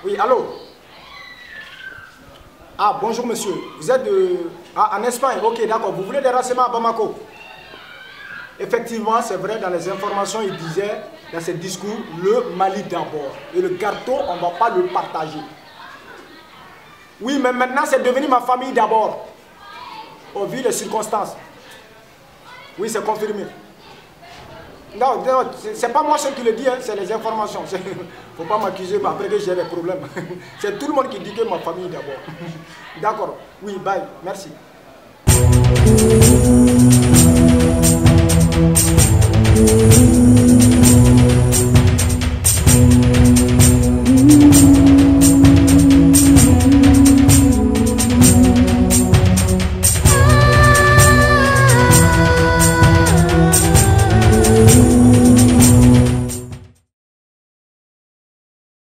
Oui, allô? Ah, bonjour monsieur. Vous êtes en Espagne? Ok, d'accord. Vous voulez des renseignements à Bamako? Effectivement, c'est vrai, dans les informations, il disait, dans ses discours, le Mali d'abord. Et le gâteau, on ne va pas le partager. Oui, mais maintenant, c'est devenu ma famille d'abord. Au vu des circonstances. Oui, c'est confirmé. Non, c'est pas moi ce qui le dit, hein, c'est les informations. Il ne faut pas m'accuser après que j'ai des problèmes. C'est tout le monde qui dit que ma famille d'abord. D'accord. Oui, bye. Merci.